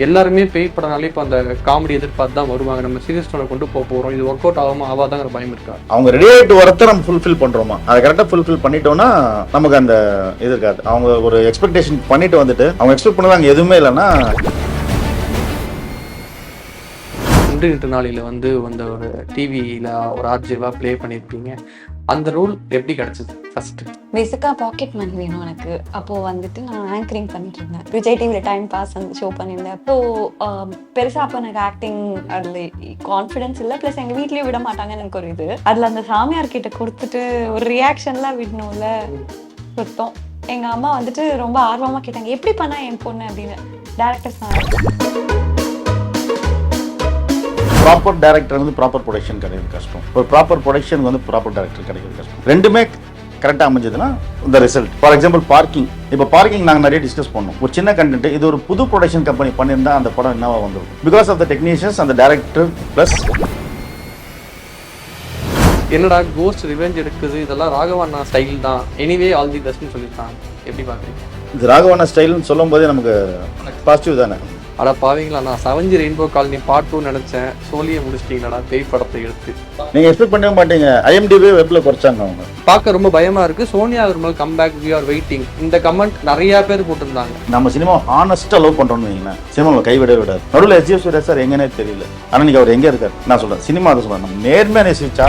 எல்லாருமே பேய் படம்னாலே இப்போ அந்த காமெடி எதிர்பார்த்து தான் வருவாங்க. நம்ம சீரியஸ் டோனை கொண்டு போகிறோம், இது ஒர்க் அவுட் ஆகாம ஆகாதாங்கிற பயம் இருக்கா? அவங்க ரெடி ஆகிட்டு வரத்தை நம்ம ஃபுல்ஃபில் பண்ணுறோமா, அதை கரெக்டாக ஃபுல்ஃபில் பண்ணிட்டோம்னா நமக்கு அந்த இது இருக்காது. அவங்க ஒரு எக்ஸ்பெக்டேஷன் பண்ணிட்டு வந்துட்டு அவங்க எக்ஸ்பெக்ட் பண்ணது அங்கே எதுவுமே இல்லைன்னா. இன்று நாளில் வந்து அந்த ஒரு டிவியில் ஒரு ஆர்ஜிவாக ப்ளே பண்ணியிருப்பீங்க. அந்த ரோல் எப்படி கிடச்சிது? ஃபர்ஸ்ட் பேசிக்காக பாக்கெட் மணி வேணும் எனக்கு. அப்போது வந்துட்டு நான் ஆங்கரிங் பண்ணிட்டு இருந்தேன். விஜய் டிவியில் டைம் பாஸ் அந்த ஷோ பண்ணியிருந்தேன். அப்போது பெருசாக அப்போ எனக்கு ஆக்டிங் அதில் கான்ஃபிடென்ஸ் இல்லை, ப்ளஸ் எங்கள் வீட்லேயும் விட மாட்டாங்கன்னு எனக்கு ஒரு இது. அதில் அந்த சாமியார் கிட்ட கொடுத்துட்டு ஒரு ரியாக்ஷன்லாம் விடணும்ல, சுத்தம். எங்கள் அம்மா வந்துட்டு ரொம்ப ஆர்வமாக கேட்டாங்க, எப்படி பண்ணா என் பொண்ணு அப்படின்னு. டேரக்டர்ஸ் ப்ராப்பர் டேரக்டர் வந்து ப்ராப்பர் ப்ரொடக்ஷன் கிடைக்கிறது கஷ்டம். ஒரு ப்ராப்பர் ப்ரொடக்ஷன் வந்து ப்ராப்பர் டேரக்டர் கிடைக்கிறது கஷ்டம். ரெண்டுமே கரெக்டாக அமைஞ்சதுன்னா இந்த ரிசல்ட். For example parking. இப்போ பார்க்கிங் நாங்கள் நிறைய டிஸ்கஸ் பண்ணோம். ஒரு சின்ன கண்டென்ட், இது ஒரு புது ப்ரொடக்ஷன் கம்பெனி பண்ணியிருந்தா அந்த படம் என்னவா வந்துருக்கும். பிகாஸ் ஆஃப் த டெக்னீஷியன்ஸ், அந்த டேரக்டர் ப்ளஸ். என்னடா கோஸ்ட் ரிவெஞ்ச் எடுக்குது, இதெல்லாம் ராகவண்ணா ஸ்டைல் தான், எனிவே ஆல் தி பெஸ்ட்னு சொல்லியிருக்காங்க. எப்படி பார்க்குறீங்க? இது ராகவண்ணா ஸ்டைல்னு சொல்லும் போதே நமக்கு பாசிட்டிவ் தானே. அட பாவீங்களா, நான் 7 ரெயின்போ காலனி பார்ட் 2 நினச்சேன், சோழியை முடிச்சிட்டிங்களாடா பேய் படத்தை எடுத்து. நீங்கள் எக்ஸ்பெக்ட் பண்ணவே மாட்டீங்க. IMDb வெப்பில் குறைச்சாங்க அவங்க. பார்க்க ரொம்ப பயமாக இருக்குது. சோனியா ஒரு கம்பேக், வி ஆர் வெயிட்டிங். இந்த கமெண்ட் நிறையா பேர் போட்டிருந்தாங்க. நம்ம சினிமா ஹானஸ்ட்டாக லவ் பண்ணுறோம்னு வைங்களேன், சினிமாவில் கைவிட விடாது. நடுவில் SG சூர்யா சார் எங்கன்னே தெரியல. ஆனால் நீங்கள் அவர் எங்கே இருக்கார்? நான் சொல்கிறேன், சினிமா அதை சொல்கிறேன், நம்ம நேர்மையாக நேசிச்சா.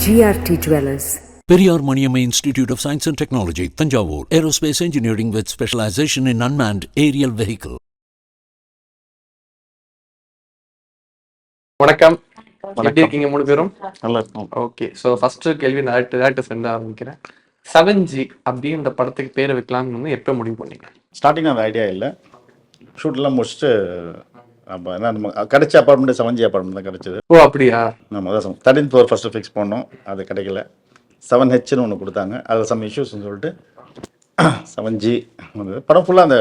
GRT Jewelers. Periyar Maniamma Institute of Science and Technology, Thanjavur. Aerospace Engineering with specialization in unmanned aerial vehicle. வணக்கம், எப்படி இருக்கீங்க மூணு பேரும்? நல்லா இருக்கும். ஓகே, ஸோ ஃபர்ஸ்ட் கேள்வி டேரக்டர் ஃப்ரெண்டாக ஆரம்பிக்கிறேன். 7G அப்படின்ற படத்துக்கு பேரை வைக்கலாம்னு எப்போ முடிவு பண்ணீங்க? ஸ்டார்டிங் அந்த ஐடியா இல்லை. ஷூட்லாம் முடிச்சுட்டு அப்போ என்ன நம்ம கிடைச்ச அப்பார்ட்மெண்ட் 7G அப்பார்ட்மெண்ட் தான் கிடைச்சது. ஓ அப்படியா? நம்ம தான் 13th ஃப்ளோர் ஃபஸ்ட்டு ஃபிக்ஸ் பண்ணோம், அது கிடைக்கல. 7Hன்னு ஒன்று கொடுத்தாங்க, அதில் சம் இஷ்யூஸ்ன்னு சொல்லிட்டு 7G வந்தது. படம் ஃபுல்லாக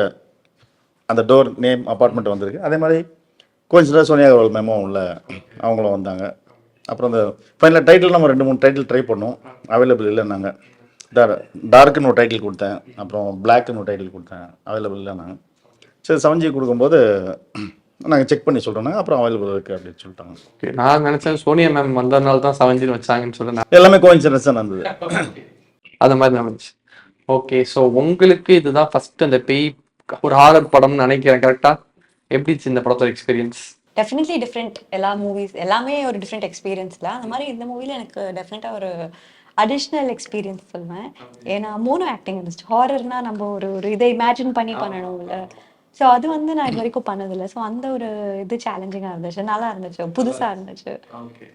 அந்த டோர் நேம் அப்பார்ட்மெண்ட் வந்திருக்கு. அதே மாதிரி கோயின்சிடன்ஸ் சோனியா அகர்வால் மேமும் உள்ள அவங்களும் வந்தாங்க. அப்புறம் அந்த ஃபைனலாக டைட்டில் நம்ம 2-3 டைட்டில் ட்ரை பண்ணோம், அவைலபிள் இல்லைன்னாங்க. டார்க்குன்னு ஒரு டைட்டில் கொடுத்தேன், அப்புறம் பிளாக்குன்னு ஒரு டைட்டில் கொடுத்தேன், அவைலபிள் இல்லைன்னாங்க. சரி 7G கொடுக்கும்போது நாங்கள் செக் பண்ணி சொல்கிறோன்னா அப்புறம் அவைலபிள் இருக்குது அப்படின்னு சொல்லிட்டாங்க. ஓகே, நான் நினச்சேன் சோனியா மேம் வந்ததுனால தான் 7G வச்சாங்கன்னு சொல்ல. எல்லாமே கோயின்சிடன்ஸ் தான் நடந்தது. அது மாதிரி நடந்துச்சு. ஓகே, ஸோ உங்களுக்கு இதுதான் ஃபர்ஸ்ட் அந்த பேய் ஒரு ஹாரர் படம்னு நினைக்கிறேன், கரெக்டாக? எப்படி இந்த படத்தோட எக்ஸ்பீரியன்ஸ்? Definitely different. எல்லா மூவிஸ் எல்லாமே ஒரு டிஃப்ரெண்ட் எக்ஸ்பீரியன்ஸில், அந்த மாதிரி இந்த மூவியில் எனக்கு டெஃபினட்டாக ஒரு அடிஷ்னல் எக்ஸ்பீரியன்ஸ் சொல்லுவேன். ஏன்னா மோனோ ஆக்டிங் இருந்துச்சு. ஹாரர்னா நம்ம ஒரு இதை இமேஜின் பண்ணி பண்ணணும்ல. ஸோ அது வந்து நான் இது வரைக்கும் பண்ணதில்லை. ஸோ அந்த ஒரு இது சேலஞ்சிங்காக இருந்துச்சு, நல்லா இருந்துச்சு, புதுசாக இருந்துச்சு,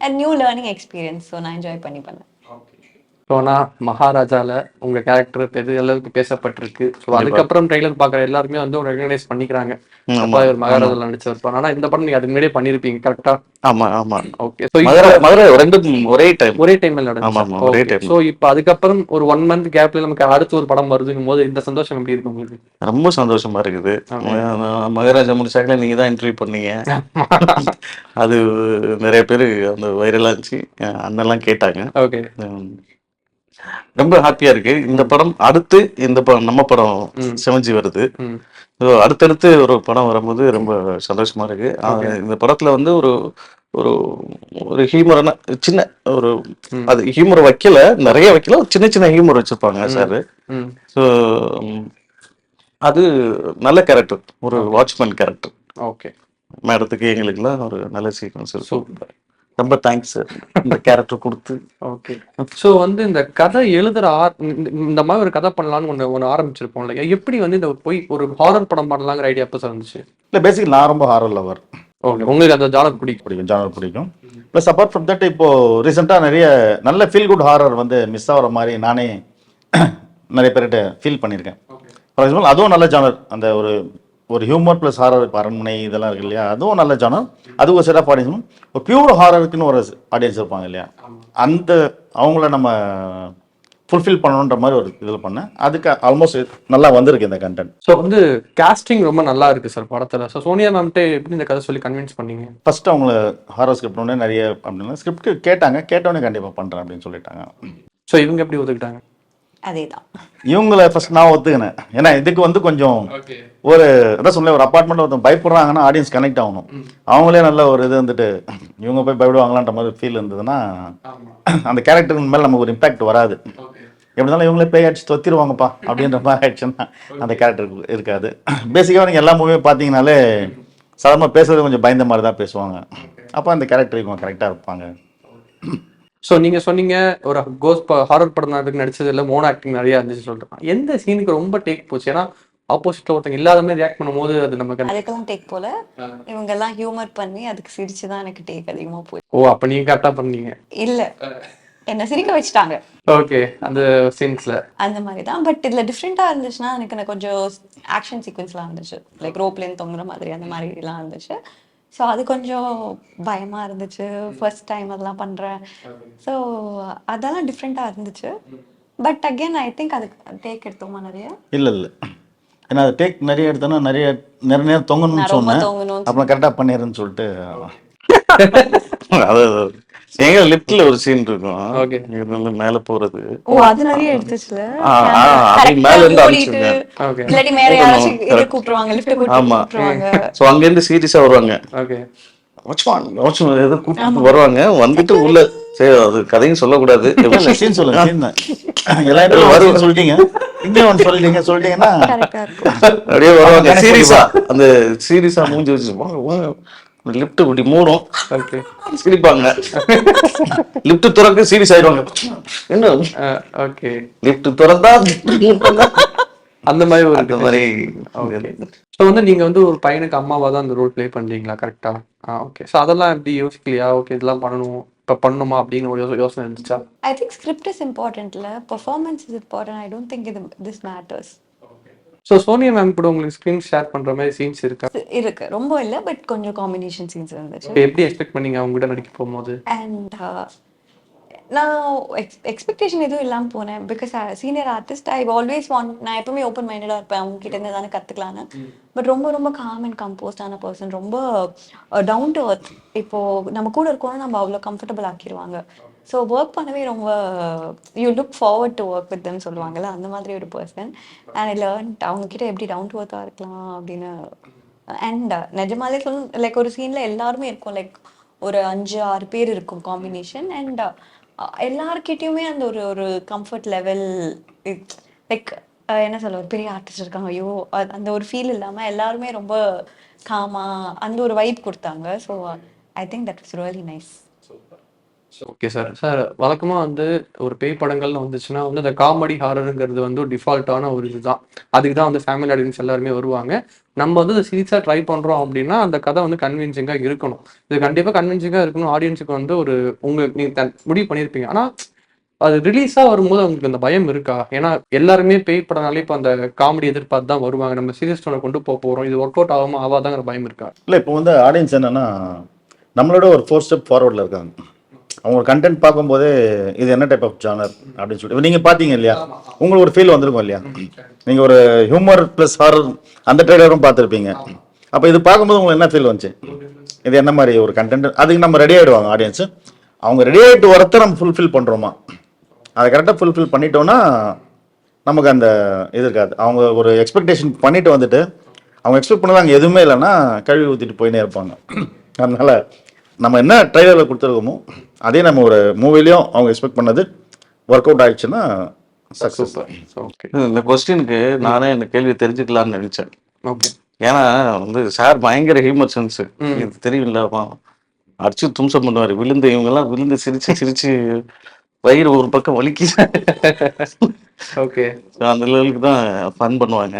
and new learning experience. So நான் என்ஜாய் பண்ணேன். ஸோனா மகாராஜாவில் உங்கள் கேரக்டர் பெரிய அளவுக்கு பேசப்பட்டிருக்கு. ஸோ அதுக்கப்புறம் ட்ரெய்லர் பார்க்குற எல்லாருமே வந்து ஒரு ரெகனைஸ் பண்ணிக்கிறாங்க, அப்பா ஒரு மகாராஜாவில் நடிச்சிருப்பாங்க. ஆனால் இந்த படம் நீங்கள் அதுக்கு முன்னாடியே பண்ணியிருப்பீங்க, கரெக்டாக? ஆமா ஆமா. ஓகே, ஸோ மதுரை ரெண்டும் ஒரே டைம்ல நடந்துச்சு. ஸோ இப்போ அதுக்கப்புறம் ஒரு 1 month கேப்ல நமக்கு அடுத்து ஒரு படம் வருதுங்கும் போது இந்த சந்தோஷம் எப்படி இருக்கு உங்களுக்கு? ரொம்ப சந்தோஷமா இருக்குது. மகாராஜா முடிச்சாங்களே நீங்க தான் இன்டர்வியூ பண்ணீங்க, அது நிறைய பேர் அந்த வைரலா இருந்துச்சு, அண்ணெல்லாம் கேட்டாங்க. ஓகே, ரொம்ப ஹாப்பியா இருக்கு. இந்த படம் அடுத்து இந்த படம் நம்ம படம் 7G வருது. அடுத்தடுத்து ஒரு படம் வரும்போது ரொம்ப சந்தோஷமா இருக்கு. இந்த படத்துல வந்து ஒரு ஒரு ஒரு ஹியூமரான சின்ன ஒரு அது ஹியூமர் வைக்கல, நிறைய வைக்கல, சின்ன சின்ன ஹியூமர் வச்சிருப்பாங்க சார். ஸோ அது நல்ல கேரக்டர், ஒரு வாட்ச்மேன் கேரக்டர். ஓகே, மேடத்துக்கு எங்களுக்குலாம் ஒரு நல்ல சீக்வன்ஸ். சூப்பர், ரொம்ப தேங்க்ஸ் சார் இந்த கேரக்டர் கொடுத்து. ஓகே, ஸோ வந்து இந்த கதை எழுதுற இந்த மாதிரி ஒரு கதை பண்ணலான்னு ஒன்று ஆரம்பிச்சிருப்போம் இல்லையா? எப்படி வந்து இந்த போய் ஒரு ஹாரர் படம் பண்ணலாங்கிற ஐடியா எப்போ சார் இருந்துச்சு? இல்லை, பேசிக்கலி நான் ரொம்ப ஹாரர் லவர். ஓகே, உங்களுக்கு அந்த ஜானர் பிடிக்கும்? ஜானர் பிடிக்கும். ப்ளஸ் அப்பார்ட் ஃப்ரம் தட் இப்போது ரீசெண்டாக நிறைய நல்ல ஃபீல் குட் ஹாரர் வந்து மிஸ் ஆகிற மாதிரி நானே நிறைய பேர்கிட்ட ஃபீல் பண்ணியிருக்கேன். ஃபார் எக்ஸாம்பிள் அதுவும் நல்ல ஜானர், அந்த ஒரு ஹியூமர் ப்ளஸ் ஹாரர், அரண்மனை இதெல்லாம் இருக்கு இல்லையா, அதுவும் நல்ல ஜானர். அது ஒரு செட் ஆஃப் ஆடியன்ஸ். ஒரு பியூர் ஹாரருக்குன்னு ஒரு ஆடியன்ஸ் இருப்பாங்க இல்லையா, அந்த அவங்கள நம்ம ஃபுல்ஃபில் பண்ணணுன்ற மாதிரி ஒரு இதில் பண்ணேன். அதுக்கு ஆல்மோஸ்ட் நல்லா வந்திருக்கு இந்த கண்டென்ட். ஸோ வந்து காஸ்டிங் ரொம்ப நல்லா இருக்கு சார் படத்துல. ஸோ சோனியா மேம்கிட்ட எப்படி இந்த கதை சொல்லி கன்வின்ஸ் பண்ணீங்க? ஃபர்ஸ்ட் அவங்கள ஹாரர் ஸ்கிரிப்ட் ஒன்று நிறைய அப்படின்னா ஸ்கிரிப்ட் கேட்டோன்னே கண்டிப்பாக பண்ணுறேன் அப்படின்னு சொல்லிட்டாங்க. ஸோ இவங்க எப்படி ஒத்துக்கிட்டாங்க? அதேதான் இவங்களை ஃபர்ஸ்ட் நான் ஒத்துக்கினேன். ஏன்னா இதுக்கு வந்து கொஞ்சம் ஒரு அதான் சொல்ல ஒரு அப்பார்ட்மெண்ட்ல ஒருத்தன் பயப்படுறாங்கன்னா ஆடியன்ஸ் கனெக்ட் ஆகணும். அவங்களே நல்ல ஒரு இது வந்துட்டு இவங்க போய் பயப்படுவாங்களான்ற மாதிரி ஃபீல் இருந்ததுன்னா அந்த கேரக்டருக்கு மேலே நமக்கு ஒரு இம்பாக்ட் வராது. எப்படி இருந்தாலும் இவங்களே பேய் அடிச்சு தொத்திருவாங்கப்பா அப்படின்ற மாதிரி ஆயிடுச்சுன்னா அந்த கேரக்டருக்கு இருக்காது. பேசிக்காக நீங்கள் எல்லா மூவியும் பார்த்தீங்கனாலே சாதாரணமாக பேசுறது கொஞ்சம் பயந்த மாதிரி தான் பேசுவாங்க. அப்போ அந்த கேரக்டர் இவங்க கரெக்டாக இருப்பாங்க. ஸோ நீங்க சொன்னீங்க ஒரு ஹாரர் படம் நடிச்சது இல்லை, மோனோ ஆக்டிங் நிறைய இருந்துச்சு சொல்றேன். எந்த சீனுக்கு ரொம்ப டேக் போச்சு? ஏன்னா ஆப்போசிட்ல ஒருத்தங்க இல்லாத மாதிரி ரியாக்ட் பண்ணும்போது அது நமக்கு அதுக்கெல்லாம் டேக் போல, இவங்க எல்லாம் ஹியூமர் பண்ணி அதுக்கு சிரிச்சுதான் எனக்கு டேக் அதிகமா போய். ஓ அப்ப நீங்க கரெக்டா பண்ணீங்க? இல்ல, என்ன சிரிக்க வச்சுட்டாங்க. ஓகே அந்த சீன்ஸ்ல அந்த மாதிரி தான். பட் இதுல டிஃப்ரெண்டா இருந்துச்சுன்னா எனக்கு கொஞ்சம் ஆக்ஷன் சீக்வன்ஸ்லாம் இருந்துச்சு, லைக் ரோப்லேருந்து தொங்குற மாதிரி அந்த மாதிரி எல்லாம் இருந்துச்சு. ஸோ அது கொஞ்சம் பயமா இருந்துச்சு, ஃபர்ஸ்ட் டைம் அதெல்லாம் பண்றேன். ஸோ அதெல்லாம் டிஃப்ரெண்டா இருந்துச்சு. பட் அகெயின் ஐ திங்க் அதுக்கு டேக் எடுத்தோமா நிறைய? இல்லை ஏன்னா அது டேக் நிறைய எடுத்தோன்னா நிறைய நேரம் தொங்கணும்னு சொன்னேன். அப்புறம் கரெக்டாக பண்ணிடுறேன்னு சொல்லிட்டு அது எங்க லிப்ட்ல ஒரு சீன் இருக்கும் மேல போறது. ஓ அது நிறைய எடுத்துச்சுல. அது மேல இருந்து அடிச்சுங்க. இல்லாட்டி மேல யாராச்சும் இத கூப்பிடுவாங்க, லிஃப்ட் கூப்பிடுவாங்க. சோ அங்க இருந்து சீரியஸா வருவாங்க. ஓகே வாட்ச்மேன் ஏதோ கூப்பிட்டு வருவாங்க. வந்துட்டு உள்ள சரி அது கதையும் சொல்லக்கூடாது. சீன் சொல்லுங்க. எல்லாரும் வரும் சொல்லிட்டீங்க, இங்கே ஒன்று சொல்லிட்டீங்கன்னா அப்படியே வருவாங்க சீரியஸா. அந்த சீரியஸா மூஞ்சி வச்சு லிப்ட் இப்படி மூடும், சிரிப்பாங்க. லிப்ட் துறக்க சீரியஸ் ஆயிடுவாங்க. என்ன ஓகே லிப்ட் திறந்தா அந்த மாதிரி ஒரு அந்த மாதிரி. ஸோ வந்து நீங்க வந்து ஒரு பையனுக்கு அம்மாவா தான் அந்த ரோல் ப்ளே பண்றீங்களா? கரெக்டா? ஓகே. ஸோ அதெல்லாம் எப்படி யோசிக்கலையா? ஓகே இதெல்லாம் பண்ணணும், இப்போ பண்ணணுமா அப்படின்னு ஒரு யோசனை இருந்துச்சா? ஐ திங்க் ஸ்கிரிப்ட் இஸ் இம்பார்ட்டன்ட்ல, performance is important. I don't think this matters. So Sonia ma'am கூட உங்களுக்கு ஸ்க்ரீன் ஷேர் பண்ற மாதிரி சீன்ஸ் இருக்கா? இருக்கு, ரொம்ப இல்லை, பட் கொஞ்சம் காம்பினேஷன் சீன்ஸ் இருந்துச்சு. எப்படி எக்ஸ்பெக்ட் பண்ணீங்க அவங்க கிட்ட நடிக்க போகும்போது? அண்ட் நான் எக்ஸ்பெக்டேஷன் எதுவும் இல்லாமல் போனேன். Because senior artist I always want, நான் எப்பவுமே ஓப்பன் மைண்டடாக இருப்பேன், அவங்க கிட்ட இருந்து தானே கற்றுக்கலான்னு. பட் ரொம்ப ரொம்ப காம் அண்ட் கம்போஸ்டான பர்சன், ரொம்ப டவுன் டு அர்த். இப்போ நம்ம கூட இருக்கோம்னா நம்ம அவ்வளோ கம்ஃபர்டபுள் ஆக்கிடுவாங்க. ஸோ ஒர்க் பண்ணவே ரொம்ப you look forward to work with them சொல்லுவாங்கல்ல, அந்த மாதிரி ஒரு பர்சன். அண்ட் ஐ லேர்ன் அவங்கக்கிட்ட எப்படி டவுன் டு அர்த்தாக இருக்கலாம் அப்படின்னு. அண்ட் நிஜமாலே லைக் ஒரு சீனில் எல்லாருமே இருக்கும், லைக் ஒரு 5-6 பேர் இருக்கும் காம்பினேஷன். அண்ட் எல்லார்கிட்டயுமே அந்த ஒரு கம்ஃபர்ட் லெவல், லைக் என்ன சொல்ல, ஒரு பெரிய ஆர்டிஸ்ட் இருக்காங்க, ஐயோ அந்த ஒரு ஃபீல் இல்லாமல் எல்லாருமே ரொம்ப காமா அந்த ஒரு வைப் கொடுத்தாங்க. So I think that is really nice. Okay sir. Sir வழக்கமாக வந்து ஒரு பேய் படங்கள்னு வந்துச்சுன்னா வந்து இந்த காமெடி ஹாரருங்கிறது வந்து ஒரு டிஃபால்ட்டான ஒரு இதுதான். அதுக்கு தான் வந்து ஃபேமிலி ஆடியன்ஸ் எல்லாருமே வருவாங்க. நம்ம வந்து அதை சீரியஸாக ட்ரை பண்ணுறோம் அப்படின்னா அந்த கதை வந்து கன்வின்சிங்காக இருக்கணும். இது கண்டிப்பாக கன்வின்சிங்காக இருக்கணும். ஆடியன்ஸுக்கு வந்து ஒரு உங்களுக்கு நீங்கள் முடிவு பண்ணியிருப்பீங்க. ஆனால் அது ரிலீஸாக வரும்போது அவங்களுக்கு அந்த பயம் இருக்கா? ஏன்னா எல்லாருமே பேய் படம்னாலே இப்போ அந்த காமெடி எதிர்பார்த்து தான் வருவாங்க. நம்ம சீரியஸ் டோனை கொண்டு போகிறோம், இது ஒர்க் அவுட் ஆகாமல் ஆகாதாங்கிற பயம் இருக்கா? இல்லை, இப்போ வந்து ஆடியன்ஸ் என்னன்னா நம்மளோட ஒரு 4 ஸ்டெப் ஃபார்வர்டில் இருக்காங்க. அவங்க கண்டென்ட் பார்க்கும்போதே இது என்ன டைப் ஆஃப் ஜானர் அப்படின்னு சொல்லிட்டு நீங்கள் பார்த்தீங்க இல்லையா, உங்களுக்கு ஒரு ஃபீல் வந்திருக்கும் இல்லையா. நீங்கள் ஒரு ஹியூமர் ப்ளஸ் ஹாரர் அந்த ட்ரெய்லரும் பார்த்துருப்பீங்க. அப்போ இது பார்க்கும்போது உங்களுக்கு என்ன ஃபீல் வந்துச்சு? இது என்ன மாதிரி ஒரு கண்டென்ட்? அதுக்கு நம்ம ரெடி ஆகிடுவாங்க ஆடியன்ஸு. அவங்க ரெடி ஆகிட்டு வரத்தை நம்ம ஃபுல்ஃபில் பண்ணுறோமா, அதை கரெக்டாக ஃபுல்ஃபில் பண்ணிட்டோன்னா நமக்கு அந்த இது இருக்காது. அவங்க ஒரு எக்ஸ்பெக்டேஷன் பண்ணிட்டு வந்துட்டு அவங்க எக்ஸ்பெக்ட் பண்ணது அங்கே எதுவுமே இல்லைன்னா கழுவி ஊற்றிட்டு போயினே இருப்பாங்க. அதனால் நம்ம என்ன ட்ரைலரில் கொடுத்துருக்கோமோ அதே நம்ம ஒரு மூவிலையும் அவங்க எக்ஸ்பெக்ட் பண்ணது ஒர்க் அவுட் ஆயிடுச்சுன்னா சக்ஸஸ். ஓகே. இந்த கொஸ்டினுக்கு நானே இந்த கேள்வி தெரிஞ்சுக்கலாம்னு நினைச்சேன். ஓகே. ஏன்னா வந்து சார் பயங்கர ஹியூமர் சென்ஸ், இது தெரியும்லமா, அடிச்சு தும்சம் பண்ணுவாரு. விழுந்து இவங்கெல்லாம் விழுந்து சிரிச்சு சிரிச்சு வயிறு ஒரு பக்கம் வலிக்கு. ஓகே. அந்த லெவலுக்கு தான் ஃபன் பண்ணுவாங்க.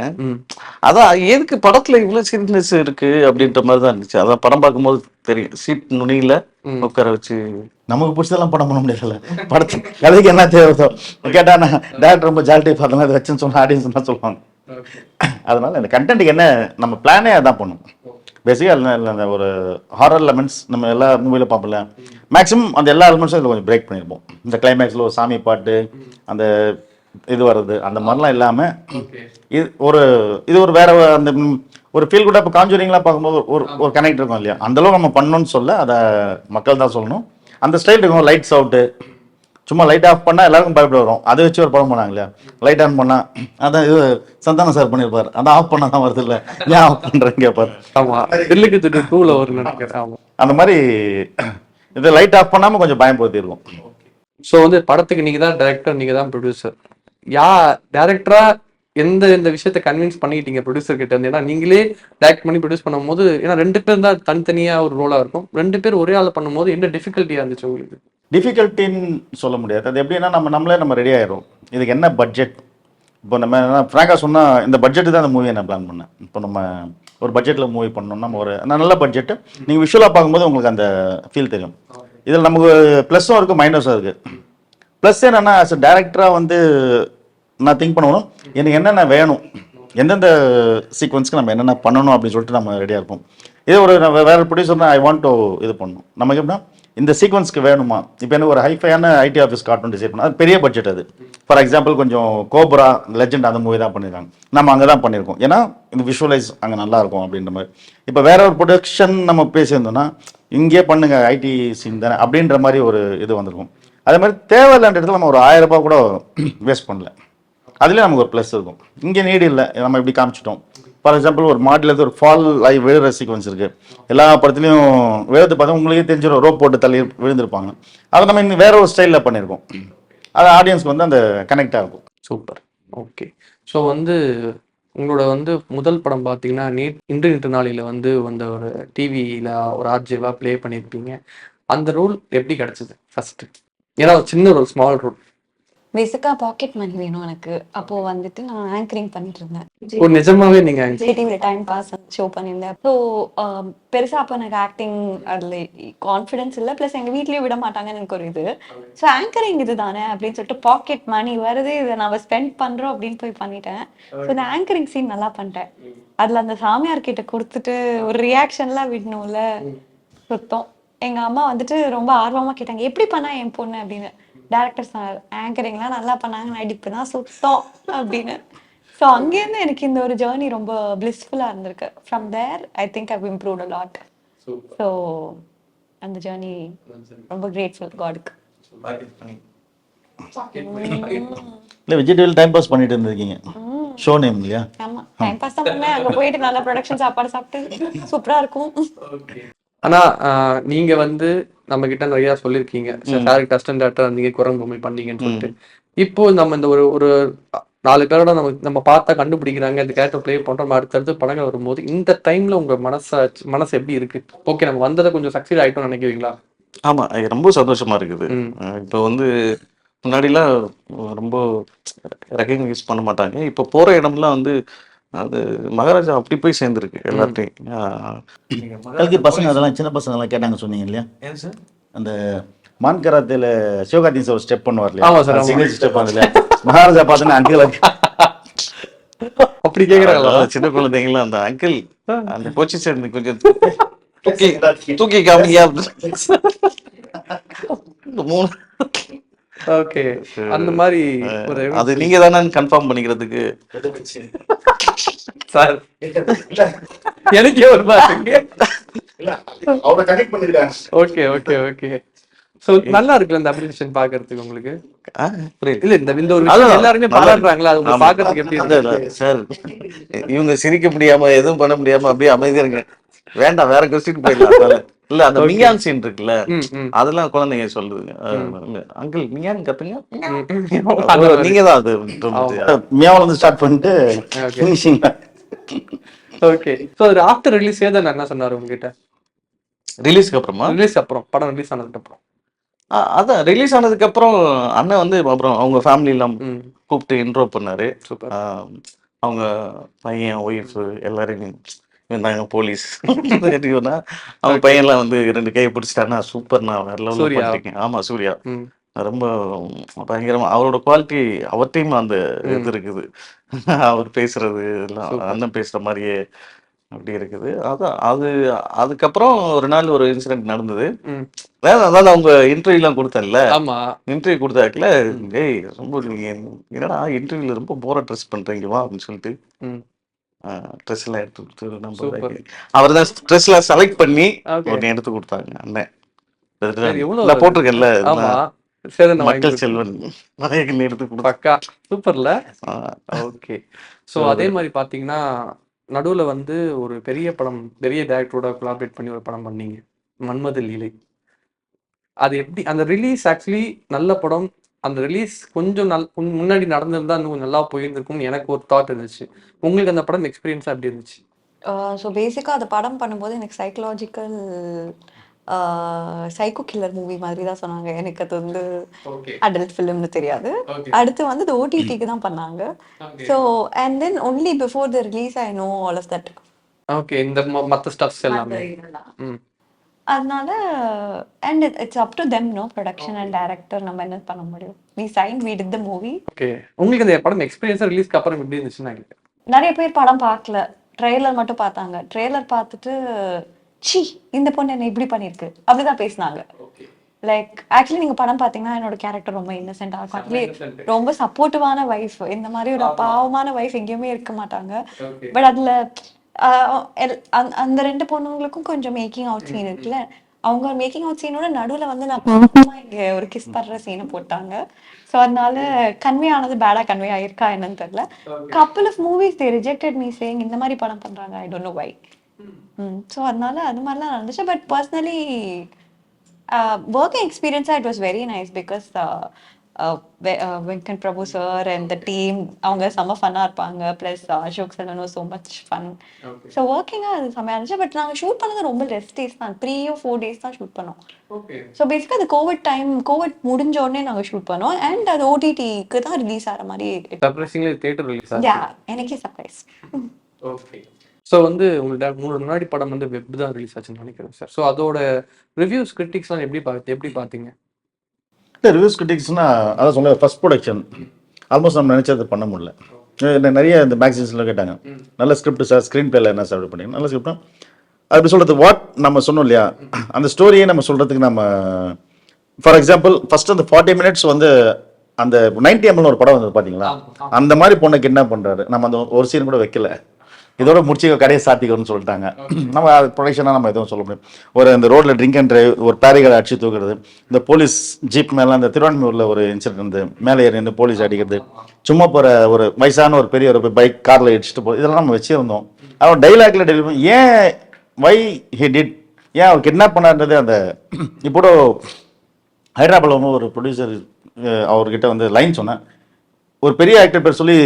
அதான் எதுக்கு படத்துல இவ்வளவு சீரியஸ்னஸ் இருக்கு அப்படின்ற மாதிரி தான் இருந்துச்சு. அதான் படம் பார்க்கும்போது தெரியும். சீட் நுனியில உட்கார வச்சு நமக்கு பிடிச்சதெல்லாம் படம் பண்ண முடியாதுல்ல. படத்து கதைக்கு என்ன தேவைதோ கேட்டா நான் டேரக்டர் ரொம்ப ஜாலிட்டி பார்த்தோம்னா அதை வச்சுன்னு சொன்ன ஆடியன்ஸ் தான் சொல்லுவாங்க. அதனால இந்த கண்டென்ட்டுக்கு என்ன நம்ம பிளானே அதான் பண்ணும். பேசிக்காக அந்த ஒரு ஹாரர் எலமெண்ட்ஸ் நம்ம எல்லா மூவியில் பார்ப்போம்ல, மேக்ஸிமம் அந்த எல்லா எலமெண்ட்ஸும் இதில் கொஞ்சம் பிரேக் பண்ணியிருப்போம். இந்த கிளைமேக்ஸில் ஒரு சாமி பாட்டு, அந்த இது வர்றது, அந்த மாதிரிலாம் இல்லாமல் இது ஒரு வேற அந்த ஒரு ஃபீல் கூட. இப்போ காஞ்சூரிங்லாம் பார்க்கும்போது ஒரு கனெக்ட் இருக்கும் இல்லையா, அந்தளவு நம்ம பண்ணணும்னு சொல்ல, அதை மக்கள் தான் சொல்லணும். அந்த ஸ்டைல் இருக்கும். லைட்ஸ் அவுட்டு, சும்மா லைட் ஆஃப் பண்ணால் எல்லாருக்கும் பயப்பட வரும். அதை வச்சு ஒரு படம் பண்ணாங்க இல்லையா, லைட் ஆன் பண்ணால் அதான் இது சந்தானம் சார் பண்ணியிருப்பார், அதான் ஆஃப் பண்ணால் தான் வருது இல்லை, ஏன் ஆஃப் பண்ணுறேன்னு கேட்பார். அந்த மாதிரி இது லைட் ஆஃப் பண்ணாமல் கொஞ்சம் பயன்படுத்தி இருக்கும். ஸோ வந்து படத்துக்கு நீங்கள் தான் டைரக்டர், நீங்கள் தான் ப்ரொடியூசர். டேரக்டரா எந்த விஷயத்த கன்வின்ஸ் பண்ணிக்கிட்டீங்க ப்ரொடியூசர் கிட்ட இருந்து? ஏன்னா நீங்களே டைரக்ட் பண்ணி ப்ரொடியூஸ் பண்ணும்போது, ஏன்னா 2 பேர் தான் தனித்தனியாக ஒரு ரோலாக இருக்கும், 2 பேர் ஒரே ஆள் பண்ணும்போது என்ன டிஃபிகல்ட்டியாக இருந்துச்சு உங்களுக்கு? டிஃபிகல்ட்டின்னு சொல்ல முடியாது. அது எப்படின்னா நம்ம ரெடி ஆயிடும். இதுக்கு என்ன பட்ஜெட், இப்போ நம்ம ஃப்ராங்காக சொன்னால் இந்த பட்ஜெட்டு தான் அந்த மூவியை நான் பிளான் பண்ணேன். இப்போ நம்ம ஒரு பட்ஜெட்டில் மூவி பண்ணோம்னா நம்ம ஒரு நல்ல பட்ஜெட்டு, நீங்கள் விஷுவலாக பார்க்கும்போது உங்களுக்கு அந்த ஃபீல் தெரியும். இதில் நமக்கு ப்ளஸ்ஸும் இருக்குது, மைனஸும் இருக்குது. ப்ளஸ் என்னென்னா, ஆஸ் அ டேரக்டராக வந்து நான் திங்க் பண்ணணும், எனக்கு என்னென்ன வேணும், எந்தெந்த சீக்வன்ஸ்க்கு நம்ம என்னென்ன பண்ணணும் அப்படின்னு சொல்லிட்டு நம்ம ரெடியாக இருப்போம். இதே ஒரு வேறு ப்ரொடியூசர்னா ஐ வாண்ட் டு இது பண்ணணும், நமக்கு எப்படின்னா இந்த சீக்வன்ஸ்க்கு வேணுமா. இப்போ எனக்கு ஒரு ஹைஃபையான ஐடி ஆஃபீஸ் கார்ட்டூன் டிசைட் பண்ணால் அது பெரிய பட்ஜெட். அது ஃபார் எக்ஸாம்பிள் கொஞ்சம் கோப்ரா லெஜெண்ட் அந்த மூவி தான் பண்ணியிருக்காங்க, நம்ம அங்கே தான் பண்ணியிருக்கோம். ஏன்னா இந்த விஷுவலைஸ் அங்கே நல்லாயிருக்கும் அப்படின்ற மாதிரி. இப்போ வேற ஒரு ப்ரொடக்ஷன் நம்ம பேசியிருந்தோம்னா, இங்கே பண்ணுங்க ஐடி சீன் தானே அப்படின்ற மாதிரி ஒரு இது வந்திருக்கும். அதே மாதிரி தேவையில்லாத இடத்துல நம்ம ஒரு 1000 ரூபாய் கூட வேஸ்ட் பண்ணல, அதுலேயே நமக்கு ஒரு ப்ளஸ் இருக்கும். இங்கே நீடு இல்லை, நம்ம இப்படி காமிச்சிட்டோம். ஃபார் எக்ஸாம்பிள் ஒரு மாடலேருந்து ஒரு ஃபால் ஆகி விழுற சீக்வன்ஸ் இருக்குது. எல்லா படத்துலையும் விழுது பார்த்தா உங்களுக்கே தெரிஞ்சிடும், ரோப் போட்டு தள்ளி விழுந்திருப்பாங்க. அதை நம்ம இன்னும் வேற ஒரு ஸ்டைலில் பண்ணியிருக்கோம். அது ஆடியன்ஸ்க்கு வந்து அந்த கனெக்டாக இருக்கும். சூப்பர். ஓகே. ஸோ வந்து உங்களோட வந்து முதல் படம் பார்த்தீங்கன்னா இன்று நாளில் வந்து ஒரு டிவியில் ஒரு ஆர்ஜேவாக ப்ளே பண்ணியிருப்பீங்க. அந்த ரோல் எப்படி கிடச்சிது ஃபஸ்ட்டு? ஏன்னா ஒரு சின்ன ரோல், ஸ்மால் ரோல். பேசிக்காக பாக்கெட் மணி வேணும் எனக்கு. அப்போ வந்துட்டு நான் ஆங்கரிங் பண்ணிட்டு இருந்தேன். நிஜமாவே நீங்க டிவியில் டைம் பாஸ் ஷோ பண்ணியிருந்தேன். ஸோ பெருசாக அப்போ எனக்கு ஆக்டிங் அதில் கான்ஃபிடென்ஸ் இல்லை, ப்ளஸ் எங்கள் வீட்லேயும் விட மாட்டாங்கன்னு எனக்கு ஒரு இது. ஸோ ஆங்கரிங் இது தானே அப்படின்னு சொல்லிட்டு பாக்கெட் மணி வருது, இதை நம்ம ஸ்பெண்ட் பண்ணுறோம் அப்படின்னு போய் பண்ணிட்டேன். ஸோ இந்த ஆங்கரிங் சீன் நல்லா பண்ணிட்டேன். அதில் அந்த சாமியார் கிட்ட கொடுத்துட்டு ஒரு ரியாக்ஷன்லாம் விடணும்ல, சுத்தம். எங்கள் அம்மா வந்துட்டு ரொம்ப ஆர்வமாக கேட்டாங்க, எப்படி பண்ணா என் பொண்ணு அப்படின்னு. டேரக்டர் சொன்னார், ஆங்கரிங்லாம் நல்லா பண்ணாங்க, நடிப்பு தான் சுத்தம் அப்படின்னு. ஸோ அங்கேருந்து எனக்கு இந்த ஒரு ஜேர்னி ரொம்ப பிளிஸ்ஃபுல்லாக இருந்திருக்கு. From there I think I've improved a lot. So அந்த ஜேர்னி ரொம்ப கிரேட்ஃபுல் காடுக்கு. இல்லை விஜய் டிவியில் டைம் பாஸ் பண்ணிட்டு இருந்திருக்கீங்க, ஷோ நேம் இல்லையா? ஆமாம், டைம் பாஸ் தான் பண்ணேன். அங்கே போயிட்டு நல்லா ப்ரொடக்ஷன் சாப்பாடு சாப்பிட்டு சூப்பராக இருக்கும். ஆனா நீங்க வந்து நம்ம கிட்ட நிறைய சொல்லியிருக்கீங்க, டேரக்டர் அசிஸ்டன்ட் டேரக்டர் நீங்க குரங்கு பொம்மை பண்ணீங்கன்னு சொல்லிட்டு. இப்போ நம்ம இந்த ஒரு 4 பேரோட நம்ம பார்த்தா கண்டுபிடிக்கிறாங்க, இந்த கேரக்டர் ப்ளே பண்றோம், அடுத்தடுத்து படங்கள் வரும்போது இந்த டைம்ல உங்க மனசு எப்படி இருக்கு? ஓகே நம்ம வந்ததை கொஞ்சம் சக்சீட் ஆயிட்டோம்னு நினைக்கிறீங்களா? ஆமா, ரொம்ப சந்தோஷமா இருக்குது. இப்போ வந்து முன்னாடிலாம் ரொம்ப ரெகக்னைஸ் பண்ண மாட்டாங்க, இப்போ போற இடம்லாம் வந்து அது மகாராஜா அப்படி போய் சேர்ந்துருக்கு எல்லாத்தையும். பசங்க அதெல்லாம் சின்ன பசங்க எல்லாம் கேட்டாங்க சொன்னீங்க இல்லையா? ஏன் சார்? அந்த மான் கராத்தேல சிவகார்த்திகேயன் சார் ஒரு ஸ்டெப் பண்ணுவார் இல்லையா? ஆமா சார், சிக்னேச்சர் ஸ்டெப் இல்லையா? மகாராஜா பார்த்தோன்னா அங்கிள் அப்படி கேக்குறாங்களா? சின்ன குழந்தைங்களாம் அந்த அங்கிள் அந்த பொசிஷன் கொஞ்சம் தூக்கி காமியா ஓகே, அந்த மாதிரி அது நீங்க தானே கன்ஃபார்ம் பண்ணிக்கிறதுக்கு சார் எனக்கே ஒரு மாதிரி. Okay okay okay. சோ நல்லா இருக்குல்ல இந்த அப்ரிசியேஷன் பாக்குறதுக்கு உங்களுக்கு? இல்ல இந்த ஒரு விஷயம் எல்லாருமே பாராட்டுறாங்களா, அது பாக்குறதுக்கு எப்படி இருக்கு சார்? இவங்க சிரிக்க முடியாம எதுவும் பண்ண முடியாம அப்படியே அமைதியா இருங்க, வேண்டாம் வேற கொஸ்டின் போயிடலாம். இல்ல அந்த மியான் சீன் இருக்குல்ல, அதெல்லாம் குழந்தைங்க சொல்லுதுங்க, அங்கிள் மியான் கத்துங்க, நீங்க தான் அது மியாவில இருந்து ஸ்டார்ட் பண்ணிட்டு finishing. Okay. So after release Chetan என்ன சொன்னாரு உங்ககிட்ட? ரிலீஸ்க்கு அப்புறமா? ரிலீஸ் அப்புறம், படம் ரிலீஸ் ஆனதுக்கு அப்புறம். அதான் ரிலீஸ் ஆனதுக்கு அப்புறம் அண்ணன் வந்து அப்புறம் அவங்க ஃபேமிலி எல்லாம் கூப்பிட்டு இன்ட்ரோ பண்ணாரு. அவங்க பையன் ஒய்ஃப் எல்லாரையும் இருந்தாங்க, போலீஸ் அவங்க பையன்லாம் வந்து 2 கையை பிடிச்சிட்டாருன்னா சூப்பர்ண்ணா வேற லெவலில் பண்ணிருக்கேன். ஆமா சூர்யா ரொம்ப பயங்கரமா, அவரோட குவாலிட்டி அவர்டையும் அந்த இது இருக்குது. அவர் பேசுறது எல்லாம் அண்ணன் பேசுற மாதிரியே அப்படி இருக்குது. அதான் அது அதுக்கப்புறம் ஒரு நாள் ஒரு இன்சிடென்ட் நடந்தது. ம். அதாவது அவங்க இன்டர்வியூலாம் கொடுத்தேன்ல, ஆமா. இன்டர்வியூ கொடுத்தாக்கல, டேய் ரொம்ப நீங்க என்னடா இன்டர்வியூல ரொம்ப போரா ட்ரெஸ் பண்றீங்களா அப்படின்னு சொல்லிட்டு ம். ட்ரெஸ் எல்லாம் எடுத்து கொடுத்து நம்ம சூப்பர். அவர் தான் ட்ரெஸ் எல்லாம் செலக்ட் பண்ணி ஓகே. ஒன்னு எடுத்து கொடுத்தாங்க அண்ணன். சரி, எவ்வளவு நான் போட்டிருக்கேன்ல, ஆமா. சரி, நான் வாங்கி மக்கள் செல்வன் நாயகன் எடுத்து கொடுத்தாங்க. பக்கா சூப்பர்ல. ஓகே. ஸோ அதே மாதிரி பார்த்தீங்கன்னா நடுவில் வந்து ஒரு பெரிய படம், பெரிய டேரக்டரோட கொலாபரேட் பண்ணி ஒரு படம் பண்ணீங்க, மன்மத லீலை. அது எப்படி அந்த ரிலீஸ் ஆக்சுவலி நல்ல படம், அந்த ரிலீஸ் கொஞ்சம் முன்னாடி நடந்திருந்தா இன்னும் கொஞ்சம் நல்லா போயிருந்திருக்கும்னு எனக்கு ஒரு தாட் இருந்துச்சு. உங்களுக்கு அந்த படம் எக்ஸ்பீரியன்ஸாக எப்படி இருந்துச்சு? ஸோ பேசிக்காக அந்த படம் பண்ணும்போது எனக்கு சைக்கலாஜிக்கல் சைக்கோ கில்லர் மூவி மாதிரி தான் சொன்னாங்க. எனக்கு அது வந்து ஓகே. அடல்ட் ஃபிலிம்னு தெரியாது. ஓகே. அடுத்து வந்து அது ஓடிடிக்கு தான் பண்ணாங்க. Okay. So and then only before the release I know all of that. Okay. இந்த மற்ற ஸ்டப்ஸ் எல்லாமே. ம். அதனால and it's up to them, no production and director, நம்ம என்ன பண்ண முடியும். We sign, we did the movie. Okay. உங்களுக்கு இந்த படம் எக்ஸ்பீரியன்ஸாக ரிலீஸ்க்கு அப்புறம் எப்படி இருந்துச்சுன்னு நான் கேட்டேன். நிறைய பேர் படம் பார்க்கல, ட்ரெய்லர் மட்டும் பார்த்தாங்க. ட்ரெய்லர் பார்த்துட்டு சி இந்த பொண்ணு என்ன இப்படி பண்ணிருக்கு அப்படிதான் பேசினாங்க. ஓகே. லைக் ஆக்சுவலி நீங்க படம் பார்த்தீங்கன்னா என்னோட கேரக்டர் ரொம்ப இன்னசென்டா இருக்கும். ஆக்சுவலி ரொம்ப சப்போர்ட்டிவான வைஃப். இந்த மாதிரி ஒரு பாவமான வைஃப் எங்கேயுமே இருக்க மாட்டாங்க. ஓகே. பட் அதுல அந்த ரெண்டு பொண்ணுங்களுக்கும் கொஞ்சம் மேக்கிங் அவுட் சீன் இருக்குல்ல, அவங்க மேக்கிங் அவுட் சீனோட நடுவில் வந்து நான் பாவமா இங்க ஒரு கிஸ் பண்ற சீனை போட்டாங்க. ஸோ அதனால கன்வே ஆனது பேடா கன்வே ஆயிருக்கா என்னன்னு தெரியல. Couple of movies they rejected me saying இந்த மாதிரி படம் பண்றாங்க, I don't know why. So அதனால அது மாதிரிலாம் நடந்துச்சு. பட் பர்சனலி ஒர்க்கிங் எக்ஸ்பீரியன்ஸாக it was very nice because Venkat Prabhu sir and the team அவங்க செம்ம ஃபன்னாக இருப்பாங்க. Plus Ashok Selvan was so much fun. So ஒர்க்கிங்காக அது செம்மையாக இருந்துச்சு. பட் நாங்கள் ஷூட் பண்ணது ரொம்ப லெஸ் டேஸ் தான், 3 or 4 days தான் ஷூட் பண்ணோம். ஓகே. ஸோ பேசிக்காக அது கோவிட் முடிஞ்ச உடனே நாங்கள் ஷூட் பண்ணோம். அண்ட் அது ஓடிடிக்கு தான் ரிலீஸ் ஆகிற மாதிரி. சர்ப்ரைசிங்லி தியேட்டர் ரிலீஸ் ஆச்சு. யா, எனக்கே சர்ப்ரைஸ். ஓகே. ஸோ வந்து உங்களோட முன்னாடி படம் வந்து வெப் தான் ரிலீஸ் ஆச்சுன்னு நினைக்கிறேன் சார். ஸோ அதோட ரிவ்யூஸ் கிரிட்டிக்ஸ்லாம் எப்படி பார்த்தீங்க? இல்லை, ரிவ்யூஸ் கிரிட்டிக்ஸ்னா அதான் சொல்ல ஃபர்ஸ்ட் ப்ரொடக்ஷன் ஆல்மோஸ்ட் நம்ம நினச்சது பண்ண முடியல. நிறைய இந்த மேக்சின்ஸில் கேட்டாங்க, நல்ல ஸ்கிரிப்ட் சார், ஸ்க்ரீன் பிளேல என்ன சார் பண்ணீங்க, நல்ல ஸ்கிரிப்டா அப்படி சொல்கிறது. வாட் நம்ம சொன்னோம் இல்லையா, அந்த ஸ்டோரியை நம்ம சொல்கிறதுக்கு நம்ம ஃபார் எக்ஸாம்பிள் ஃபர்ஸ்ட் அந்த 40 minutes வந்து அந்த 90 ml ஒரு படம் வந்தது பார்த்தீங்களா, அந்த மாதிரி பொண்ணுக்கு என்ன பண்ணுறாரு, நம்ம அந்த ஒரு சீன் கூட வைக்கல, இதோட முடிச்சு கடையை சாத்திக்கணும்னு சொல்லிட்டாங்க. நம்ம அது ப்ரொடக்ஷனாக நம்ம எதுவும் சொல்ல முடியும். ஒரு இந்த ரோட்டில் ட்ரிங்க் அண்ட் ட்ரைவ், ஒரு பேரிகளை அடிச்சு தூக்குறது, இந்த போலீஸ் ஜீப் மேலே அந்த திருவான்மையூரில் ஒரு இன்சிடென்ட் இருந்து மேலே ஏறி இந்த போலீஸ் அடிக்கிறது, சும்மா போகிற ஒரு வயசான ஒரு பெரிய ஒரு பைக் காரில் இடிச்சுட்டு போகுது, இதெல்லாம் நம்ம வச்சுருந்தோம். அவன் டைலாக்ல டெலிவரி ஏன் வை ஹி டிட், ஏன் அவர் கிட்னாப் பண்ணான்றது. அந்த இப்போ ஹைதராபாத்தில் ஒரு ப்ரொடியூசர் அவர்கிட்ட வந்து லைன் சொன்னேன், ஒரு பெரிய ஆக்டர் பேர் சொல்லி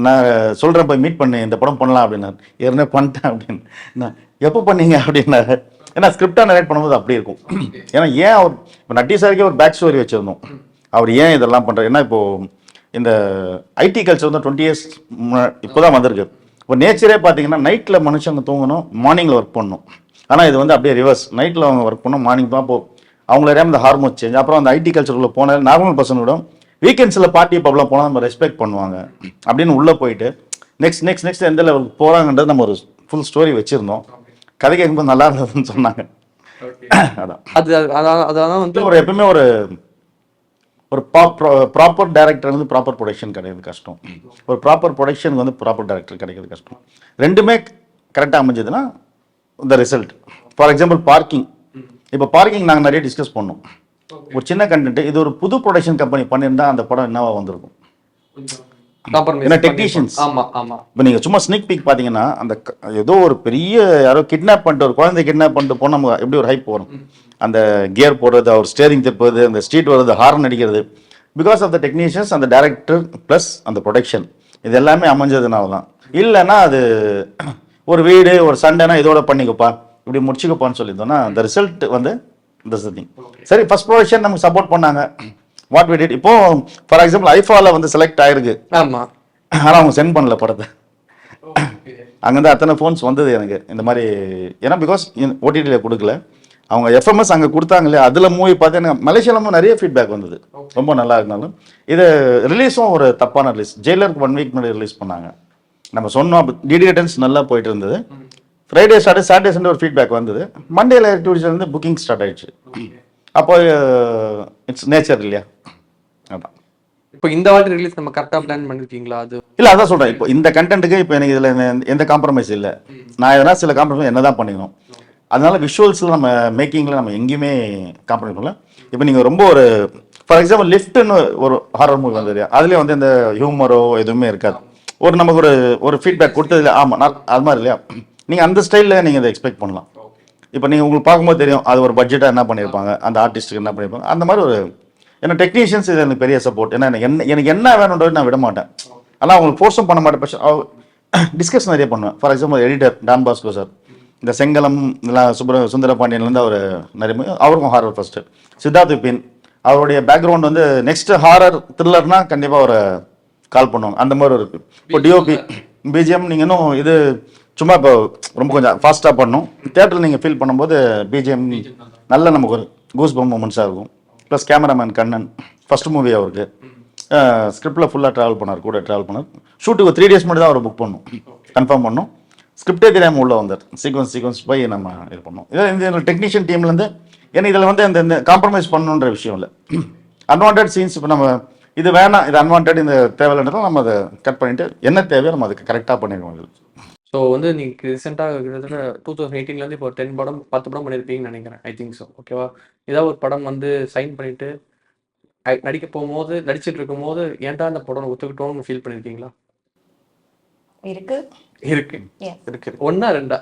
நான் சொல்கிறேன் போய் மீட் பண்ணி இந்த படம் பண்ணலாம் அப்படின்னாரு. ஏற்கனவே பண்ணிட்டேன் அப்படின்னு. நான் எப்போ பண்ணீங்க அப்படின்னாரு. ஏன்னா ஸ்கிரிப்டாக நரேட் பண்ணும்போது அப்படி இருக்கும். ஏன்னா ஏன் அவர் இப்போ நட்டி சாருக்கே ஒரு பேக் ஸ்டோரி வச்சுருந்தோம், அவர் ஏன் இதெல்லாம் பண்ணுறாரு. ஏன்னா இப்போது இந்த ஐடி கல்ச்சர் வந்து 20 years இப்போ தான் வந்திருக்கு. இப்போ நேச்சரே பார்த்தீங்கன்னா நைட்டில் மனுஷங்க தூங்கணும், மார்னிங்கில் ஒர்க் பண்ணணும். ஆனால் இது வந்து அப்படியே ரிவர்ஸ், நைட்டில் அவங்க ஒர்க் பண்ணணும், மார்னிங் தான் போ அவங்கள அறியாமல் இந்த ஹார்மோன் சேஞ்ச். அப்புறம் அந்த ஐடி கல்ச்சருக்குள்ளே போனால் நார்மல் பர்சனோட வீக்கெண்ட்ஸில் பார்ட்டி பப்லாம் போனால் நம்ம ரெஸ்பெக்ட் பண்ணுவாங்க அப்படின்னு உள்ளே போயிட்டு நெக்ஸ்ட் எந்த லெவலுக்கு போகிறாங்கன்றது நம்ம ஒரு ஃபுல் ஸ்டோரி வச்சுருந்தோம். கதை கேட்கும்போது நல்லா இருந்ததுன்னு சொன்னாங்க. அதான் அதான் வந்து ஒரு எப்பவுமே ஒரு ப்ராப்பர் டைரக்டர் வந்து ப்ராப்பர் ப்ரொடக்ஷன் கிடையாது கஷ்டம், ஒரு ப்ராப்பர் ப்ரொடக்ஷனுக்கு வந்து ப்ராப்பர் டைரக்டர் கிடைக்கிறது கஷ்டம். ரெண்டுமே கரெக்டாக அமைஞ்சதுன்னா இந்த ரிசல்ட். ஃபார் எக்ஸாம்பிள் பார்க்கிங், இப்போ பார்க்கிங் நாங்கள் நிறைய டிஸ்கஸ் பண்ணோம். ஒரு சின்ன கண்டென்ட், இது ஒரு புது ப்ரொடக்ஷன் கம்பெனி பண்ணியிருந்தா அந்த படம் என்னவா வந்திருக்கும். ஏன்னா டெக்னீஷியன்ஸ், இப்போ நீங்கள் சும்மா ஸ்னிக் பீக் பார்த்தீங்கன்னா அந்த ஏதோ ஒரு பெரிய யாரோ கிட்னாப் பண்ணிட்டு, ஒரு குழந்தை கிட்னாப் பண்ணிட்டு போனால் நம்ம எப்படி ஒரு ஹைப் வரும். அந்த கியர் போடுறது, அவர் ஸ்டேரிங் திருப்பது, அந்த ஸ்ட்ரீட் வர்றது, ஹார்ன் அடிக்கிறது, பிகாஸ் ஆஃப் த டெக்னீஷியன்ஸ், அந்த டைரக்டர் ப்ளஸ் அந்த ப்ரொடக்ஷன், இது எல்லாமே அமைஞ்சதுனால தான். இல்லைன்னா அது ஒரு வீடு ஒரு சண்டைனா இதோட பண்ணிக்கப்பா இப்படி முடிச்சுக்கப்பான்னு சொல்லியிருந்தோம்னா அந்த ரிசல்ட் வந்து திங். சரி, ஃபர்ஸ்ட் ப்ரொடக்ஷன் நமக்கு சப்போர்ட் பண்ணாங்க, வாட் வி டிட். இப்போ ஃபார் எக்ஸாம்பிள் ஐஃபால வந்து செலக்ட் ஆயிருக்கு, ஆனால் அவங்க சென்ட் பண்ணல படத்தை. அங்கேருந்து அத்தனை ஃபோன்ஸ் வந்தது எனக்கு இந்த மாதிரி. ஏன்னா பிகாஸ் ஓடிடியில் கொடுக்கல, அவங்க எஃப்எம்எஸ் அங்கே கொடுத்தாங்க இல்லையா, அதில் மூவி பார்த்து எனக்கு மலேசியாவில் நிறைய ஃபீட்பேக் வந்தது, ரொம்ப நல்லா இருந்தாலும். இது ரிலீஸும் ஒரு தப்பான ரிலீஸ். ஜெயிலருக்கு 1 week முன்னாடி ரிலீஸ் பண்ணாங்க. நம்ம சொன்னோம் டிடிஎட்டன்ஸ் நல்லா போயிட்டு இருந்தது, ஃப்ரைடே சாட்டர்டே சண்டே ஒரு ஃபீட்பேக் வந்தது. மண்டேல டியூஸ்டேலேருந்து புக்கிங் ஸ்டார்ட் ஆயிடுச்சு. அப்போ இட்ஸ் நேச்சர் இல்லையா? அதான். இப்போ இந்த வாட்டி ரிலீஸ் நம்ம கரெக்டாக பிளான் பண்ணிருக்கீங்களா? அது இல்லை, அதான் சொல்கிறேன். இப்போ இந்த கண்டென்ட்டுக்கு இப்போ எனக்கு இதில் எந்த காம்ப்ரமைஸ் இல்லை. நான் எதனா சில காம்ப்ரமைஸ் என்ன தான் பண்ணிக்கணும். அதனால விஷுவல்ஸில் நம்ம மேக்கிங்கில் நம்ம எங்கேயுமே காம்ப்ரமைஸ் பண்ணல. இப்போ நீங்கள் ரொம்ப ஒரு ஃபார் எக்ஸாம்பிள் லிஃப்ட்னு ஒரு ஹாரர் மூவி வந்தது, அதுலேயே வந்து இந்த ஹியூமரோ எதுவுமே இருக்காது. ஒரு நமக்கு ஒரு ஃபீட்பேக் கொடுத்தது. ஆமாம், நான் அது மாதிரி இல்லையா? நீங்கள் அந்த ஸ்டைலில் நீங்கள் இதை எக்ஸ்பெக்ட் பண்ணலாம். இப்போ நீங்கள் உங்களுக்கு பார்க்கும்போது தெரியும் அது ஒரு பட்ஜெட்டாக என்ன பண்ணியிருப்பாங்க, அந்த ஆர்டிஸ்ட்டுக்கு என்ன பண்ணியிருப்பாங்க, அந்த மாதிரி ஒரு ஏன்னா டெக்னீஷியன்ஸ் இது எனக்கு பெரிய சப்போர்ட். ஏன்னா எனக்கு என்ன வேணுன்றது நான் விட மாட்டேன். ஆனால் அவங்களுக்கு ஃபோர்ஸும் பண்ண மாட்டேன். டிஸ்கஸ் நிறைய பண்ணுவேன். For example editor Don Bosco sir, இந்த செங்கலம் இதெல்லாம் சுந்தரபாண்டியன்லேருந்து அவர் நிறைய அவருக்கும் ஹாரர் ஃபர்ஸ்ட்டு. சித்தார்த் விபின் அவருடைய பேக்ரவுண்ட் வந்து நெக்ஸ்ட் ஹாரர் த்ரில்லர்னா கண்டிப்பாக அவரை கால் பண்ணுவாங்க. அந்த மாதிரி ஒரு இப்போ டிஓபி பிஜிஎம் நீங்கள் இன்னும் இது சும்மா இப்போ ரொம்ப கொஞ்சம் ஃபாஸ்ட்டாக பண்ணணும். தியேட்டரில் நீங்கள் ஃபீல் பண்ணும்போது பிஜிஎம் நல்ல நமக்கு ஒரு கூஸ் பம் மூமெண்ட்ஸாக இருக்கும். Plus cameraman Kannan first movie அவருக்கு ஸ்கிரிப்டில் ஃபுல்லாக ட்ராவல் பண்ணார். ஷூட்டுக்கு 3 days மட்டும் தான் அவர் புக் பண்ணணும், கன்ஃபார்ம் பண்ணணும். ஸ்கிரிப்டே தெரியாமல் உள்ளே வந்தார். சீக்வன்ஸ் போய் நம்ம இது பண்ணோம். இதில் இந்த டெக்னீஷியன் டீம்லேருந்து ஏன்னா இதில் வந்து அந்த காம்ப்ரமைஸ் பண்ணணுன்ற விஷயம் இல்லை. அன்வான்ட் சீன்ஸ் இப்போ நம்ம இது வேணாம், இது அன்வான்ட், இந்த தேவையில்லைன்றதும் நம்ம அதை கட் பண்ணிவிட்டு என்ன தேவையோ நம்ம அதுக்கு கரெக்டாக பண்ணிடுவோம். இது ஸோ வந்து நீங்கள் ரீசெண்டாக கிட்டத்தட்ட 2018 இப்போ 10 படம் 10 படம் பண்ணியிருப்பீங்கன்னு நினைக்கிறேன். I think so. ஓகேவா? ஏதாவது ஒரு படம் வந்து சைன் பண்ணிவிட்டு நடிக்க போகும்போது நடிச்சிட்டு இருக்கும்போது ஏன்டா அந்த படம் ஒத்துக்கிட்டோம்னு ஃபீல் பண்ணியிருக்கீங்களா? இருக்கு. ஒன்னா ரெண்டா?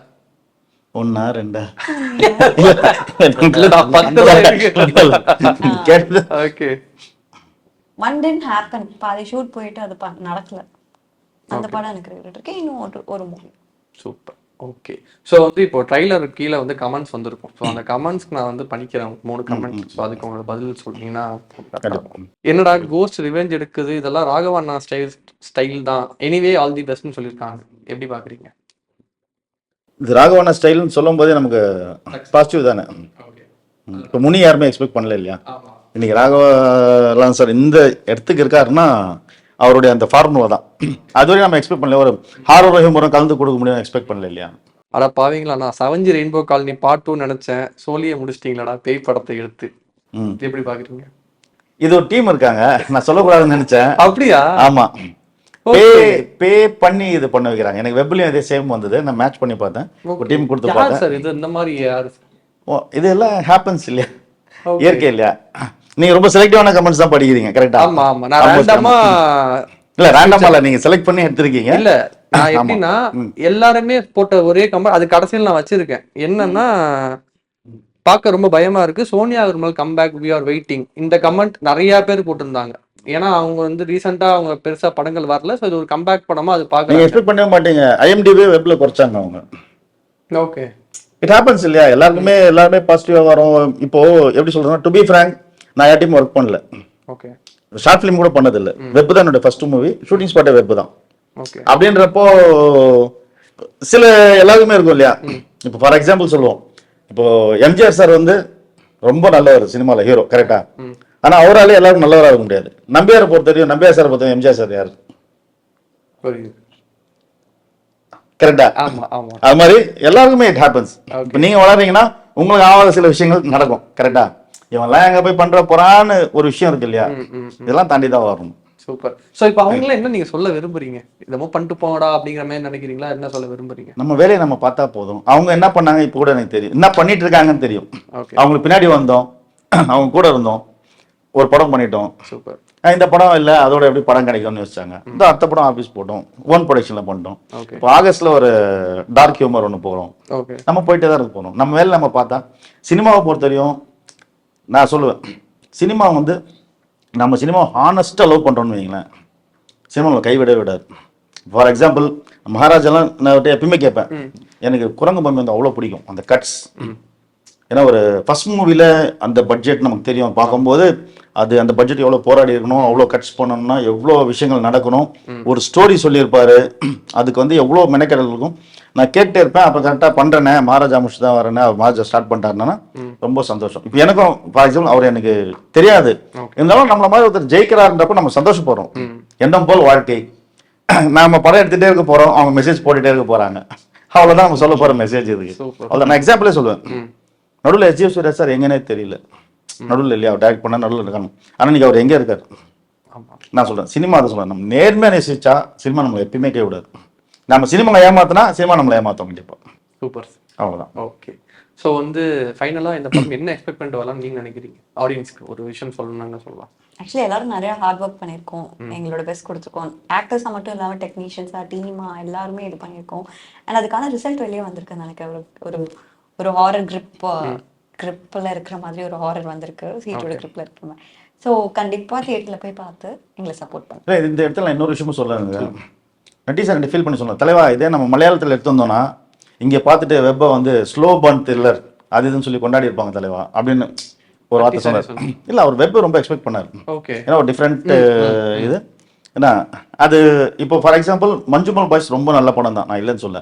ஓகே. One didn't happen. பாதி ஷூட் போயிட்டு அது நடக்கல. அந்த படம் எனக்கு இருக்கு. இன்னும் ஒரு மூவி. சூப்பர். ஓகே. ஸோ வந்து இப்போ ட்ரைலர் கீழே வந்து கமெண்ட்ஸ் வந்திருக்கும். ஸோ அந்த கமெண்ட்ஸ்க்கு நான் வந்து படிக்கிறேன் 3 கமெண்ட். ஸோ அதுக்கு உங்களோட பதில் சொல்லிட்டீங்கன்னா என்னடா கோஸ்ட் ரிவெஞ்ச் எடுக்குது, இதெல்லாம் ராகவண்ணா ஸ்டைல் தான், எனிவே ஆல் தி பெஸ்ட்னு சொல்லியிருக்காங்க. எப்படி பார்க்குறீங்க? இது ராகவண்ணா ஸ்டைல்னு சொல்லும் போதே நமக்கு பாசிட்டிவ் தானே. இப்போ முனி யாருமே எக்ஸ்பெக்ட் பண்ணல இல்லையா? இன்னைக்கு ராகவன் சார் இந்த இடத்துக்கு இருக்காருன்னா அவருடைய அந்த ஃபார்முலா தான். அதுவரையும் நம்ம எக்ஸ்பெக்ட் பண்ணல. ஒரு ஹாரர் ஹியூமரும் கலந்து கொடுக்க முடியும் எக்ஸ்பெக்ட் பண்ணல இல்லையா? அட பாவீங்களா, நான் 7G ரெயின்போ காலனி பார்ட் 2 நினைச்சேன், சோழியை முடிச்சிட்டீங்களாடா பேய் படத்தை எடுத்து. எப்படி பாக்குறீங்க? இது ஒரு டீம் இருக்காங்க, நான் சொல்லக்கூடாதுன்னு நினைச்சேன். அப்படியா? ஆமா, பே பண்ணி இது பண்ண வைக்கிறாங்க. எனக்கு வெப்லயும் இதே சேம் வந்தது, நான் மேட்ச் பண்ணி பார்த்தேன். ஒரு டீம் கொடுத்து பார்த்தேன். சார் இது இந்த மாதிரி யாரு? இது எல்லாம் ஹேப்பன்ஸ் இல்லையா, இயற்கை இல்லையா? நீங்க ரொம்ப செலக்டிவான கமெண்ட்ஸ் தான் படிக்கிறீங்க. கரெக்ட்டா? ஆமா ஆமா. நான் ரேண்டமா இல்ல நீங்க செலக்ட் பண்ணி எடுத்துருக்கீங்க. இல்ல நான் எப்படின்னா எல்லாருமே போட்ட ஒரே கமெண்ட் அது கடைசியில் நான் வச்சிருக்கேன். என்னன்னா பார்க்க ரொம்ப பயமா இருக்கு, சோனியா அவர்கள் கம்பேக் வி ஆர் வெயிட்டிங். இந்த கமெண்ட் நிறைய பேர் போட்டிருந்தாங்க. ஏன்னா அவங்க வந்து ரீசெண்டா அவங்க பெருசா படங்கள் வரல. ஸோ இது ஒரு கம்பேக் படமா அது பார்க்க எக்ஸ்பெக்ட் பண்ணவே மாட்டீங்க. IMDb வெப்ல குறைச்சாங்க அவங்க. ஓகே, இட் ஹேப்பன்ஸ் இல்லையா? எல்லாருமே பாசிட்டிவா வரும். இப்போ எப்படி சொல்றேன்னா, டு பி ஃப்ராங்க், நான் யார்ட்டையும் ஒர்க் பண்ணல. ஓகே. ஷார்ட் ஃபிலிம் கூட பண்ணது இல்லை. வெப் தான் என்னோட ஃபர்ஸ்ட் மூவி. ஷூட்டிங் ஸ்பாட்டே வெப் தான். ஓகே. அப்படின்றப்போ சில எல்லாருக்குமே இருக்கும் இல்லையா? இப்போ ஃபார் எக்ஸாம்பிள் சொல்லுவோம், இப்போ எம்ஜிஆர் சார் வந்து ரொம்ப நல்லவர் சினிமாவில், ஹீரோ கரெக்டா. ஆனா அவராலே எல்லாரும் நல்லவராக இருக்க முடியாது. நம்பியாரை பொறுத்த வரையும், நம்பியார் சார் பொறுத்த எம்ஜிஆர் சார் யாரு? கரெக்டா? அது மாதிரி எல்லாருக்குமே இட் ஹேப்பன்ஸ். இப்போ நீங்க வளர்றீங்கன்னா உங்களுக்கு ஆகாத சில விஷயங்கள் நடக்கும். கரெக்டா? இவன்லாம் எங்க போய் பண்ற போறான்னு ஒரு விஷயம் இருக்கு இல்லையா? இதெல்லாம் தாண்டி தான் வரணும். சூப்பர். சோ இப்போ அவங்களாம் என்ன நீங்க சொல்ல விரும்புறீங்க? இதமோ பண்ணிட்டு போங்கடா அப்படிங்கிற மாதிரி நினைக்கிறீங்களா? என்ன சொல்ல விரும்புறீங்க? நம்ம வேலையை நம்ம பார்த்தா போதும். அவங்க என்ன பண்ணாங்க இப்போ கூட எனக்கு தெரியும், என்ன பண்ணிட்டு இருக்காங்கன்னு தெரியும். அவங்களுக்கு பின்னாடி வந்தோம், அவங்க கூட இருந்தோம், ஒரு படம் பண்ணிட்டோம். சூப்பர். இந்த படம் இல்லை, அதோட எப்படி படம் கிடைக்கும்னு யோசிச்சாங்க. இந்த அடுத்த படம் ஆஃபீஸ் போட்டோம், ஓன் ப்ரொடக்ஷன்ல பண்ணிட்டோம். இப்போ ஆகஸ்ட்ல ஒரு டார்க் ஹியூமர் ஒன்று போகிறோம். நம்ம போயிட்டே தான் இருக்க போகிறோம். நம்ம வேலை நம்ம பார்த்தா சினிமாவை பொறுத்த வரையும் நான் சொல்லுவேன், சினிமா வந்து நம்ம சினிமாவை ஹானஸ்ட்டாக லவ் பண்ணுறோன்னு வைங்களேன், சினிமாவில் கைவிடவே விடாது. ஃபார் எக்ஸாம்பிள் மகாராஜெல்லாம் நான் எப்பயுமே கேட்பேன், எனக்கு குரங்கு பொம்மை வந்து அவ்வளோ பிடிக்கும், அந்த கட்ஸ். ஏன்னா ஒரு ஃபர்ஸ்ட் மூவியில் அந்த பட்ஜெட் நமக்கு தெரியும், பார்க்கும்போது அது அந்த பட்ஜெட் எவ்வளோ போராடி இருக்கணும், அவ்வளோ கட்ஸ் பண்ணணும்னா எவ்வளோ விஷயங்கள் நடக்கணும், ஒரு ஸ்டோரி சொல்லியிருப்பாரு, அதுக்கு வந்து எவ்வளோ மெனக்கெடல் இருக்கும். நான் கேட்டே இருப்பேன். அப்போ கரெக்டாக பண்ணுறேனே, மகாராஜா முடிச்சு தான் வரேனே, அவர் மகாராஜா ஸ்டார்ட் பண்ணிட்டாருன்னா ரொம்ப சந்தோஷம். இப்போ எனக்கும் ஃபார் எக்ஸாம்பிள் அவர் எனக்கு தெரியாது, இருந்தாலும் நம்மள மாதிரி ஒருத்தர் ஜெயிக்கிறாருன்றப்ப நம்ம சந்தோஷப்படுறோம். எண்ணம் போல் வாழ்க்கை. நாம படம் எடுத்துகிட்டே இருக்க போகிறோம், அவங்க மெசேஜ் போட்டுகிட்டே இருக்க போகிறாங்க. அவ்வளோதான் நம்ம சொல்ல போகிற மெசேஜ் இதுக்கு. Super. அவ்வளோ நான் எக்ஸாம்பிளே சொல்லுவேன். நடுவில் எஸ்ஜிஎஃப் சூர்யா சார் எங்கன்னே தெரியல. நடுவில் இல்லையா அவர் டைரக்ட் பண்ணால் நடுவில் இருக்கணும். ஆனால் நீங்கள் அவர் எங்கே இருக்கார்? நான் சொல்கிறேன் சினிமா அதை சொல்கிறேன். நம்ம நேர்மையாக நேசிச்சா சினிமா நம்மளை எப்பயுமே கை விடாது. நம்ம சினிமாவை ஏமாத்தினா சினிமா நம்மளை ஏமாற்றோம் கண்டிப்பாக. சூப்பர். அவ்வளோதான். ஓகே. ஸோ வந்து ஃபைனலாக இந்த படம் என்ன எக்ஸ்பெக்ட் பண்ணிட்டு வரலாம்னு நீங்கள் நினைக்கிறீங்க? ஆடியன்ஸ்க்கு ஒரு விஷயம் சொல்லணும்னு சொல்லலாம். ஆக்சுவலி எல்லாரும் நிறைய ஹார்ட் ஒர்க் பண்ணியிருக்கோம், எங்களோட பெஸ்ட் கொடுத்துருக்கோம். ஆக்டர்ஸாக மட்டும் இல்லாமல் டெக்னீஷியன்ஸாக டீமா எல்லாருமே இது பண்ணியிருக்கோம். அண்ட் அதுக்கான ரிசல்ட் வெளியே வந்திருக்குன்னு நினைக்கிறேன். ஒரு ஒரு ஹாரர் கிரிப்பில் இருக்கிற மாதிரி ஒரு ஹாரர் வந்திருக்கு, சீட்டோட கிரிப்பில் இருக்கிற மாதிரி. ஸோ கண்டிப்பாக தியேட்டரில் போய் பார்த்து எங்களை சப்போர்ட் பண்ணுறேன். இல்லை இந்த இடத்துல நான் இன்னொரு விஷயமும் சொல்லுங்க. நட்டி சார் ஃபீல் பண்ணி சொன்னேன், தலைவா இதே நம்ம மலையாளத்தில் எடுத்து வந்தோம்னா இங்கே பார்த்துட்டு வெப்பை வந்து ஸ்லோ பர்ன் த்ரில்லர் அது இதுன்னு சொல்லி கொண்டாடி இருப்பாங்க தலைவா அப்படின்னு ஒரு வார்த்தை சொன்னார். இல்லை அவர் வெப் ரொம்ப எக்ஸ்பெக்ட் பண்ணார். ஓகே. ஏன்னா ஒரு டிஃப்ரெண்ட் இது ஏன்னா அது இப்போ ஃபார் எக்ஸாம்பிள் மஞ்சுமல் பாய்ஸ் ரொம்ப நல்ல படம் தான், நான் இல்லைன்னு சொல்ல.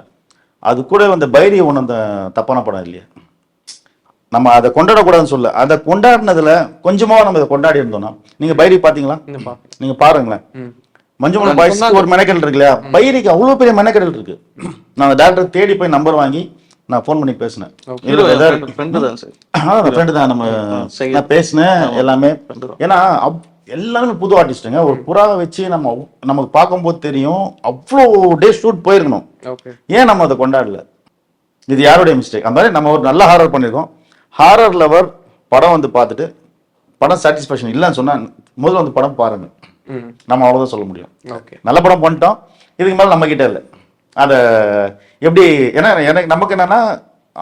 அது கூட அந்த பைரி ஒன்று அந்த தப்பான படம் இல்லையா, நம்ம அதை கொண்டாடக்கூடாதுன்னு சொல்ல. அதை கொண்டாடினதுல கொஞ்சமாக நம்ம இதை கொண்டாடி இருந்தோம்னா, நீங்கள் பைரி பார்த்தீங்களா? நீங்கள் பாருங்களேன். மஞ்சுமல் பாய்ஸ் ஒரு மெனக்கெடல் இருக்கு இல்லையா, பைரிக்கு அவ்வளோ பெரிய மெனக்கெடல் இருக்கு. நான் டாக்டர் தேடி போய் நம்பர் வாங்கி நான் ஃபோன் பண்ணி பேசினேன். ஃப்ரெண்டு தான் நம்ம நான் பேசினேன் எல்லாமே. ஏன்னா எல்லாருமே புது ஆர்டிஸ்ட்டுங்க. ஒரு புறாவை வச்சு நமக்கு பார்க்கும்போது தெரியும் அவ்வளோ டே ஷூட் போயிருக்கணும். ஏன் நம்ம அதை கொண்டாடல? இது யாருடைய மிஸ்டேக்? அந்த மாதிரி நம்ம ஒரு நல்ல ஹாரர் பண்ணியிருக்கோம். ஹாரர் லவர் படம் வந்து பார்த்துட்டு படம் சாட்டிஸ்ஃபேக்ஷன் இல்லைன்னு சொன்னா முதல்ல வந்து படம் பாருங்க. நம்ம அவ்வளோதான் சொல்ல முடியும். நல்ல படம் பண்ணிட்டோம், இதுக்கு மேலே நம்ம கிட்ட இல்லை. அதை எப்படி ஏன்னா எனக்கு நமக்கு என்னன்னா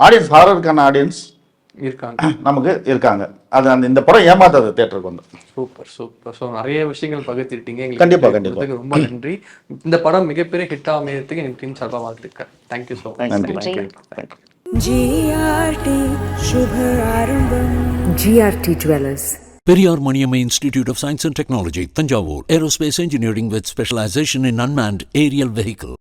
ஆடியன்ஸ் ஹாரருக்கான ஆடியன்ஸ் இருக்காங்க, நமக்கு இருக்காங்க. அது அந்த இந்த படம் ஏமாத்தாது தியேட்டருக்கு வந்து. Super super. ஸோ நிறைய விஷயங்கள் பகிர்ந்துட்டீங்க. கண்டிப்பாக கண்டிப்பாக ரொம்ப நன்றி. இந்த படம் மிகப்பெரிய ஹிட் அமையறதுக்கு எனக்கு டீம் சார்பாக வாழ்த்துக்கள். Thank you so much. நன்றி. GRT Jewelers. Periyar Maniamma Institute of Science and Technology, Tanjavur. Aerospace engineering with specialization in unmanned aerial vehicle.